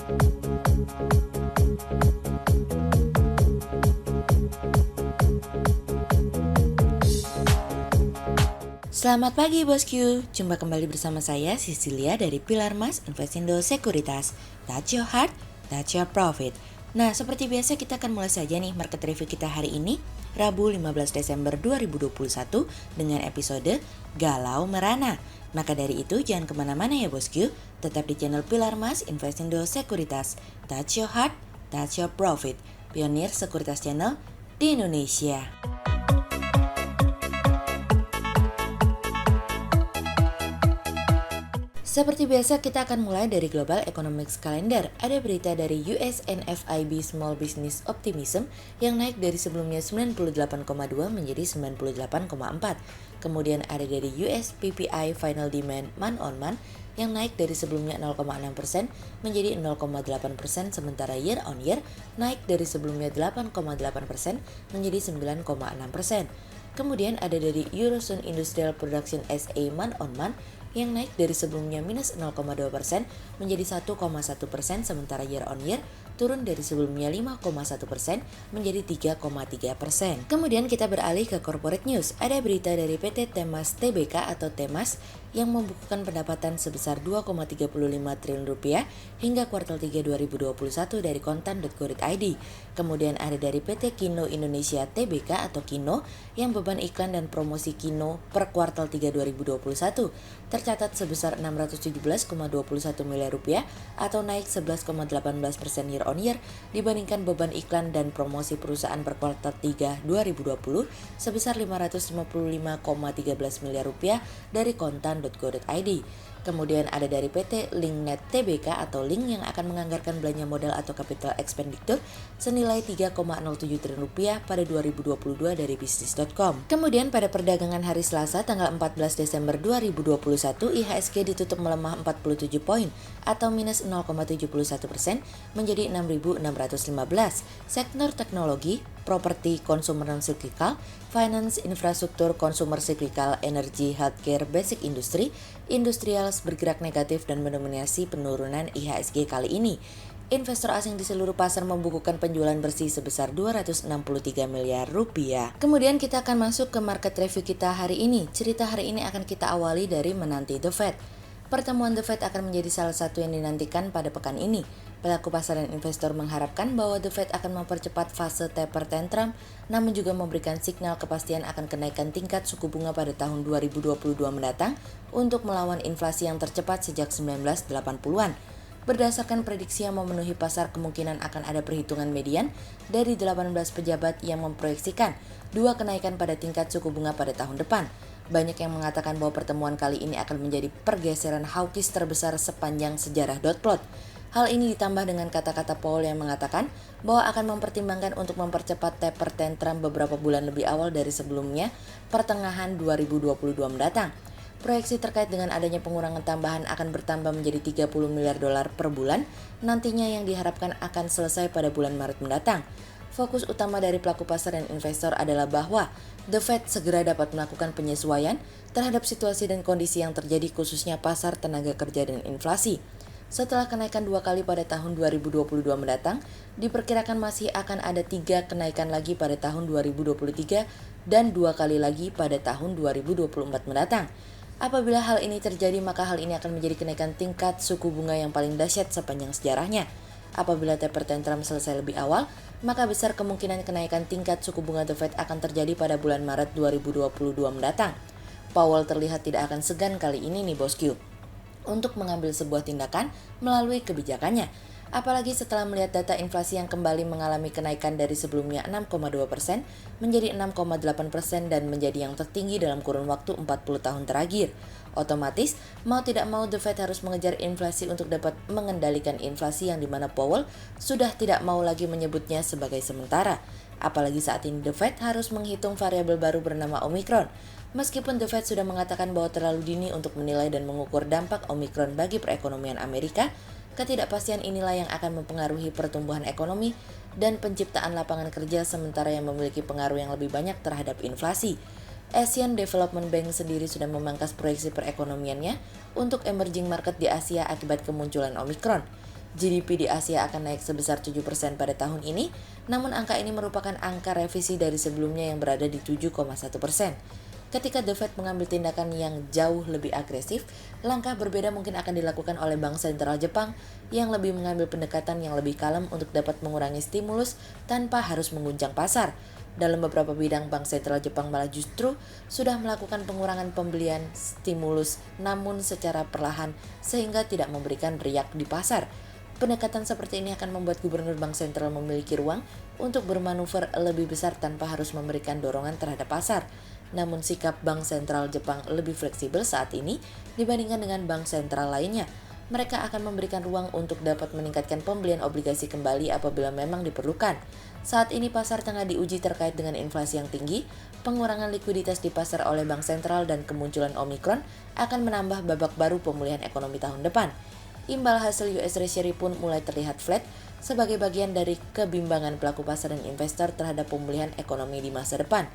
Selamat pagi bosku, jumpa kembali bersama saya Cecilia dari Pilar Mas Investindo Sekuritas. Touch your heart, touch your profit. Nah, seperti biasa kita akan mulai saja nih market review kita hari ini, Rabu 15 Desember 2021 dengan episode Galau Merana. Maka dari itu jangan kemana-mana ya bosku, tetap di channel Pilar Mas Investindo Sekuritas. Touch your heart, touch your profit. Pionir Sekuritas Channel di Indonesia. Seperti biasa kita akan mulai dari Global Economics Calendar. Ada berita dari US NFIB Small Business Optimism yang naik dari sebelumnya 98,2 menjadi 98,4. Kemudian ada dari US PPI Final Demand Month on Month yang naik dari sebelumnya 0,6% menjadi 0,8%, sementara year on year naik dari sebelumnya 8,8% menjadi 9,6%. Kemudian ada dari Eurozone Industrial Production SA Month on Month yang naik dari sebelumnya minus 0,2% menjadi 1,1%, sementara year on year turun dari sebelumnya 5,1% menjadi 3,3%. Kemudian kita beralih ke corporate news. Ada berita dari PT Temas Tbk atau Temas yang membukukan pendapatan sebesar 2,35 triliun rupiah hingga kuartal 3 2021 dari kontan.go.id. Kemudian ada dari PT Kino Indonesia Tbk atau Kino yang beban iklan dan promosi Kino per kuartal 3 2021 tercatat sebesar 617,21 miliar rupiah atau naik 11,18% year on year dibandingkan beban iklan dan promosi perusahaan per kuartal 3 2020 sebesar 555,13 miliar rupiah dari kontan.go.id. Kemudian ada dari PT Linknet Tbk atau Link yang akan menganggarkan belanja modal atau capital expenditure senilai 3,07 triliun rupiah pada 2022 dari bisnis.com. Kemudian pada perdagangan hari Selasa tanggal 14 Desember 2021 IHSG ditutup melemah 47 poin atau minus 0,71% menjadi 6.615. Sektor teknologi, properti, consumer non-cyclical, finance, infrastruktur, consumer cyclical, energy, healthcare, basic industry, industrial bergerak negatif dan mendominasi penurunan IHSG kali ini. Investor asing di seluruh pasar membukukan penjualan bersih sebesar 263 miliar rupiah. Kemudian kita akan masuk ke market review kita hari ini. Cerita hari ini akan kita awali dari menanti The Fed. Pertemuan The Fed akan menjadi salah satu yang dinantikan pada pekan ini. Pelaku pasar dan investor mengharapkan bahwa The Fed akan mempercepat fase taper tantrum, namun juga memberikan signal kepastian akan kenaikan tingkat suku bunga pada tahun 2022 mendatang untuk melawan inflasi yang tercepat sejak 1980-an. Berdasarkan prediksi yang memenuhi pasar, kemungkinan akan ada perhitungan median dari 18 pejabat yang memproyeksikan 2 kenaikan pada tingkat suku bunga pada tahun depan. Banyak yang mengatakan bahwa pertemuan kali ini akan menjadi pergeseran hawkish terbesar sepanjang sejarah dot plot. Hal ini ditambah dengan kata-kata Powell yang mengatakan bahwa akan mempertimbangkan untuk mempercepat taper tantrum beberapa bulan lebih awal dari sebelumnya pertengahan 2022 mendatang. Proyeksi terkait dengan adanya pengurangan tambahan akan bertambah menjadi 30 miliar dolar per bulan nantinya yang diharapkan akan selesai pada bulan Maret mendatang. Fokus utama dari pelaku pasar dan investor adalah bahwa The Fed segera dapat melakukan penyesuaian terhadap situasi dan kondisi yang terjadi khususnya pasar tenaga kerja dan inflasi. Setelah kenaikan 2 kali pada tahun 2022 mendatang, diperkirakan masih akan ada 3 kenaikan lagi pada tahun 2023 dan 2 kali lagi pada tahun 2024 mendatang. Apabila hal ini terjadi, maka hal ini akan menjadi kenaikan tingkat suku bunga yang paling dahsyat sepanjang sejarahnya. Apabila taper tantrum selesai lebih awal, maka besar kemungkinan kenaikan tingkat suku bunga The Fed akan terjadi pada bulan Maret 2022 mendatang. Powell terlihat tidak akan segan kali ini nih bosku untuk mengambil sebuah tindakan melalui kebijakannya. Apalagi setelah melihat data inflasi yang kembali mengalami kenaikan dari sebelumnya 6,2% menjadi 6,8% dan menjadi yang tertinggi dalam kurun waktu 40 tahun terakhir. Otomatis, mau tidak mau The Fed harus mengejar inflasi untuk dapat mengendalikan inflasi yang dimana Powell sudah tidak mau lagi menyebutnya sebagai sementara. Apalagi saat ini The Fed harus menghitung variabel baru bernama Omicron. Meskipun The Fed sudah mengatakan bahwa terlalu dini untuk menilai dan mengukur dampak Omicron bagi perekonomian Amerika, ketidakpastian inilah yang akan mempengaruhi pertumbuhan ekonomi dan penciptaan lapangan kerja sementara yang memiliki pengaruh yang lebih banyak terhadap inflasi. Asian Development Bank sendiri sudah memangkas proyeksi perekonomiannya untuk emerging market di Asia akibat kemunculan Omicron. GDP di Asia akan naik sebesar 7% pada tahun ini, namun angka ini merupakan angka revisi dari sebelumnya yang berada di 7,1%. Ketika The Fed mengambil tindakan yang jauh lebih agresif, langkah berbeda mungkin akan dilakukan oleh Bank Sentral Jepang yang lebih mengambil pendekatan yang lebih kalem untuk dapat mengurangi stimulus tanpa harus mengguncang pasar. Dalam beberapa bidang, Bank Sentral Jepang malah justru sudah melakukan pengurangan pembelian stimulus namun secara perlahan sehingga tidak memberikan riak di pasar. Pendekatan seperti ini akan membuat gubernur bank sentral memiliki ruang untuk bermanuver lebih besar tanpa harus memberikan dorongan terhadap pasar. Namun sikap Bank Sentral Jepang lebih fleksibel saat ini dibandingkan dengan bank sentral lainnya. Mereka akan memberikan ruang untuk dapat meningkatkan pembelian obligasi kembali apabila memang diperlukan. Saat ini pasar tengah diuji terkait dengan inflasi yang tinggi, pengurangan likuiditas di pasar oleh bank sentral dan kemunculan Omicron akan menambah babak baru pemulihan ekonomi tahun depan. Imbal hasil US Treasury pun mulai terlihat flat sebagai bagian dari kebimbangan pelaku pasar dan investor terhadap pemulihan ekonomi di masa depan.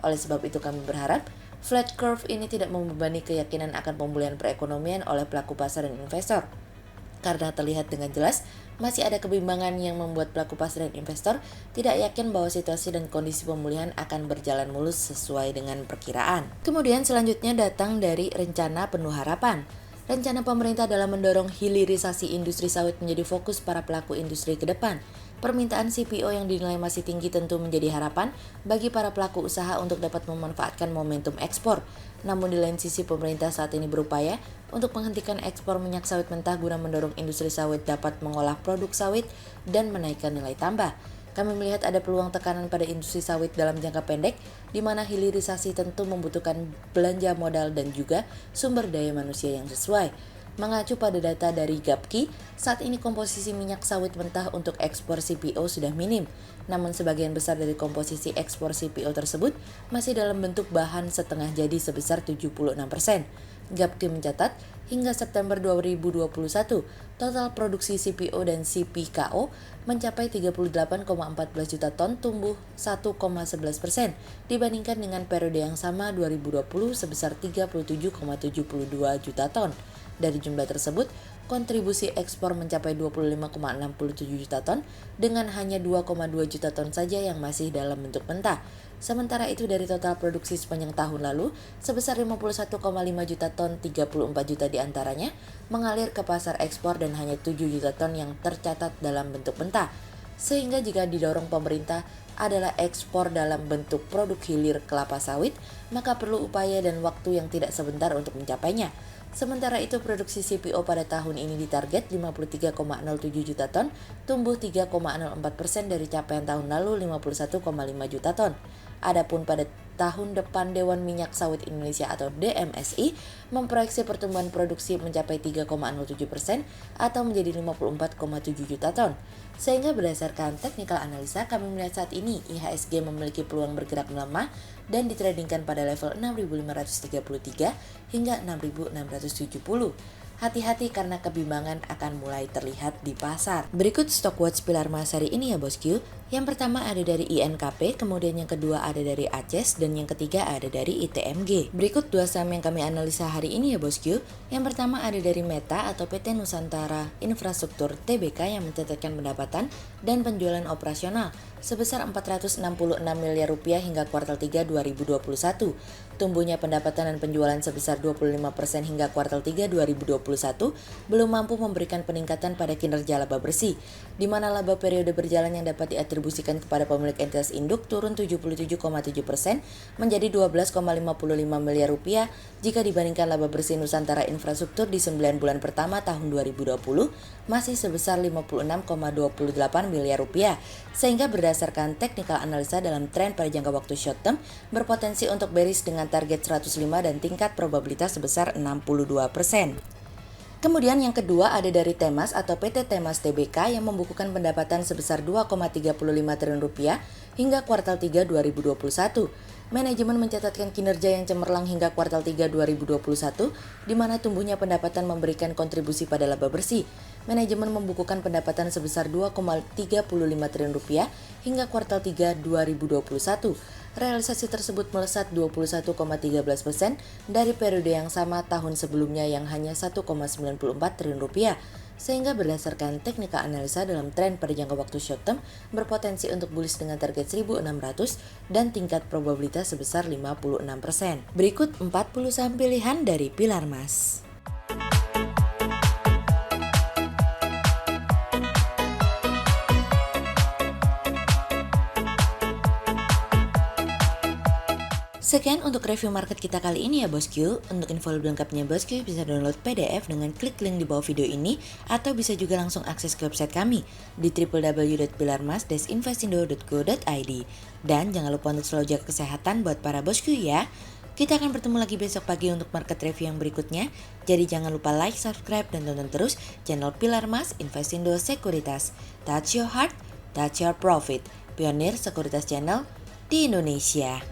Oleh sebab itu kami berharap flat curve ini tidak membebani keyakinan akan pemulihan perekonomian oleh pelaku pasar dan investor. Karena terlihat dengan jelas masih ada kebimbangan yang membuat pelaku pasar dan investor tidak yakin bahwa situasi dan kondisi pemulihan akan berjalan mulus sesuai dengan perkiraan. Kemudian selanjutnya datang dari rencana penuh harapan. Rencana pemerintah dalam mendorong hilirisasi industri sawit menjadi fokus para pelaku industri ke depan. Permintaan CPO yang dinilai masih tinggi tentu menjadi harapan bagi para pelaku usaha untuk dapat memanfaatkan momentum ekspor. Namun di lain sisi pemerintah saat ini berupaya untuk menghentikan ekspor minyak sawit mentah guna mendorong industri sawit dapat mengolah produk sawit dan menaikkan nilai tambah. Kami melihat ada peluang tekanan pada industri sawit dalam jangka pendek, di mana hilirisasi tentu membutuhkan belanja modal dan juga sumber daya manusia yang sesuai. Mengacu pada data dari Gapki, saat ini komposisi minyak sawit mentah untuk ekspor CPO sudah minim. Namun sebagian besar dari komposisi ekspor CPO tersebut masih dalam bentuk bahan setengah jadi sebesar 76%. Gapki mencatat, hingga September 2021, total produksi CPO dan CPKO mencapai 38,14 juta ton, tumbuh 1,11% dibandingkan dengan periode yang sama 2020 sebesar 37,72 juta ton. Dari jumlah tersebut, kontribusi ekspor mencapai 25,67 juta ton dengan hanya 2,2 juta ton saja yang masih dalam bentuk mentah. Sementara itu dari total produksi sepanjang tahun lalu, sebesar 51,5 juta ton, 34 juta diantaranya mengalir ke pasar ekspor dan hanya 7 juta ton yang tercatat dalam bentuk mentah. Sehingga jika didorong pemerintah adalah ekspor dalam bentuk produk hilir kelapa sawit, maka perlu upaya dan waktu yang tidak sebentar untuk mencapainya. Sementara itu produksi CPO pada tahun ini ditarget 53,07 juta ton, tumbuh 3,04% dari capaian tahun lalu 51,5 juta ton. Adapun pada tahun depan Dewan Minyak Sawit Indonesia atau DMSI memproyeksi pertumbuhan produksi mencapai 3,07% atau menjadi 54,7 juta ton. Sehingga berdasarkan technical analisa kami melihat saat ini IHSG memiliki peluang bergerak melemah dan ditradingkan pada level 6.533 hingga 6.670. Hati-hati karena kebimbangan akan mulai terlihat di pasar. Berikut stock watch pilar emas hari ini ya bosku. Yang pertama ada dari INKP, kemudian yang kedua ada dari ACES, dan yang ketiga ada dari ITMG. Berikut dua saham yang kami analisa hari ini ya bosku. Yang pertama ada dari Meta atau PT Nusantara Infrastruktur Tbk yang mencatatkan pendapatan dan penjualan operasional sebesar 466 miliar rupiah hingga kuartal 3 2021. Tumbuhnya pendapatan dan penjualan sebesar 25% hingga kuartal 3 2021 belum mampu memberikan peningkatan pada kinerja laba bersih, di mana laba periode berjalan yang dapat diatribusikan kepada pemilik entitas induk turun 77,7% menjadi 12,55 miliar rupiah jika dibandingkan laba bersih Nusantara Infrastruktur di 9 bulan pertama tahun 2020 masih sebesar 56,28 miliar rupiah, sehingga berdasarkan technical analisa dalam tren pada jangka waktu short term berpotensi untuk bearish dengan target 105 dan tingkat probabilitas sebesar 62%. Kemudian yang kedua ada dari Temas atau PT Temas Tbk yang membukukan pendapatan sebesar 2,35 triliun rupiah hingga kuartal 3 2021. Manajemen mencatatkan kinerja yang cemerlang hingga kuartal 3 2021, di mana tumbuhnya pendapatan memberikan kontribusi pada laba bersih. Manajemen membukukan pendapatan sebesar 2,35 triliun rupiah hingga kuartal 3 2021. Realisasi tersebut melesat 21,13% dari periode yang sama tahun sebelumnya yang hanya 1,94 triliun rupiah. Sehingga berdasarkan teknikal analisa dalam tren pada jangka waktu short term berpotensi untuk bullish dengan target 1600 dan tingkat probabilitas sebesar 56%. Berikut 40 saham pilihan dari Pilar Mas. Sekian untuk review market kita kali ini ya bosku. Untuk info lebih lengkapnya bosku bisa download PDF dengan klik link di bawah video ini atau bisa juga langsung akses ke website kami di www.pilarmas-investindo.co.id. Dan jangan lupa untuk selalu jaga kesehatan buat para bosku ya. Kita akan bertemu lagi besok pagi untuk market review yang berikutnya. Jadi jangan lupa like, subscribe, dan tonton terus channel Pilar Mas Investindo Sekuritas. Touch your heart, touch your profit. Pionir Sekuritas Channel di Indonesia.